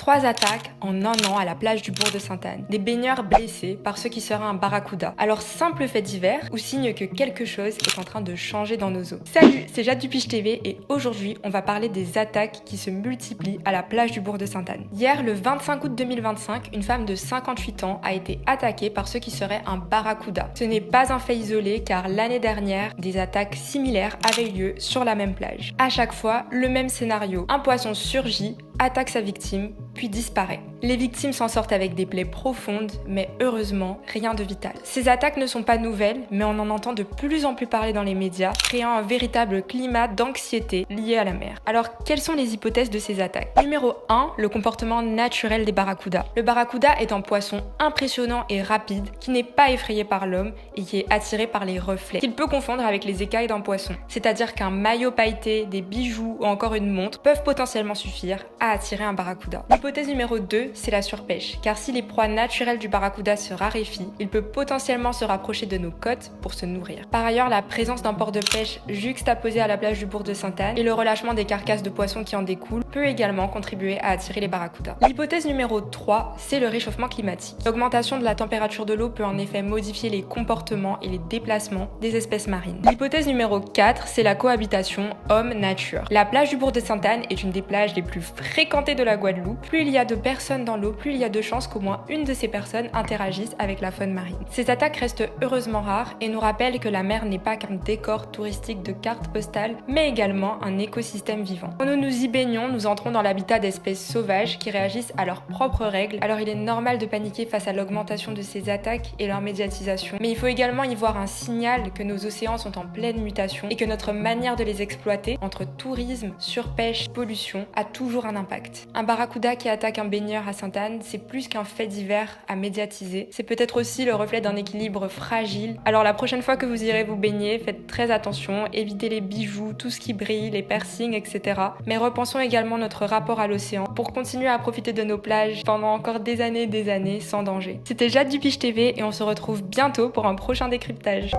3 attaques en un an à la plage du bourg de Sainte-Anne. Des baigneurs blessés par ce qui serait un barracuda. Alors simple fait divers ou signe que quelque chose est en train de changer dans nos eaux. Salut, c'est Jade du Piche TV et aujourd'hui on va parler des attaques qui se multiplient à la plage du bourg de Sainte-Anne. Hier, le 25 août 2025, une femme de 58 ans a été attaquée par ce qui serait un barracuda. Ce n'est pas un fait isolé car l'année dernière, des attaques similaires avaient eu lieu sur la même plage. À chaque fois, le même scénario. Un poisson surgit, attaque sa victime, puis disparaît. Les victimes s'en sortent avec des plaies profondes, mais heureusement, rien de vital. Ces attaques ne sont pas nouvelles, mais on en entend de plus en plus parler dans les médias, créant un véritable climat d'anxiété lié à la mer. Alors, quelles sont les hypothèses de ces attaques? Numéro 1, le comportement naturel des barracudas. Le barracuda est un poisson impressionnant et rapide, qui n'est pas effrayé par l'homme et qui est attiré par les reflets, qu'il peut confondre avec les écailles d'un poisson. C'est-à-dire qu'un maillot pailleté, des bijoux ou encore une montre peuvent potentiellement suffire à attirer un barracuda. L'hypothèse numéro 2, c'est la surpêche, car si les proies naturelles du barracuda se raréfient, il peut potentiellement se rapprocher de nos côtes pour se nourrir. Par ailleurs, la présence d'un port de pêche juxtaposé à la plage du bourg de Sainte-Anne et le relâchement des carcasses de poissons qui en découlent peut également contribuer à attirer les barracudas. L'hypothèse numéro 3, c'est le réchauffement climatique. L'augmentation de la température de l'eau peut en effet modifier les comportements et les déplacements des espèces marines. L'hypothèse numéro 4, c'est la cohabitation homme-nature. La plage du bourg de Sainte-Anne est une des plages les plus fréquentées de la Guadeloupe. Plus il y a de personnes dans l'eau, plus il y a de chances qu'au moins une de ces personnes interagisse avec la faune marine. Ces attaques restent heureusement rares et nous rappellent que la mer n'est pas qu'un décor touristique de cartes postales, mais également un écosystème vivant. Quand nous nous y baignons, nous entrons dans l'habitat d'espèces sauvages qui réagissent à leurs propres règles, alors il est normal de paniquer face à l'augmentation de ces attaques et leur médiatisation. Mais il faut également y voir un signal que nos océans sont en pleine mutation et que notre manière de les exploiter, entre tourisme, surpêche, pollution, a toujours un impact. Un barracuda qui attaque un baigneur à Sainte-Anne, c'est plus qu'un fait divers à médiatiser. C'est peut-être aussi le reflet d'un équilibre fragile. Alors la prochaine fois que vous irez vous baigner, faites très attention, évitez les bijoux, tout ce qui brille, les piercings, etc. Mais repensons également notre rapport à l'océan pour continuer à profiter de nos plages pendant encore des années sans danger. C'était Jade du Piche TV et on se retrouve bientôt pour un prochain décryptage.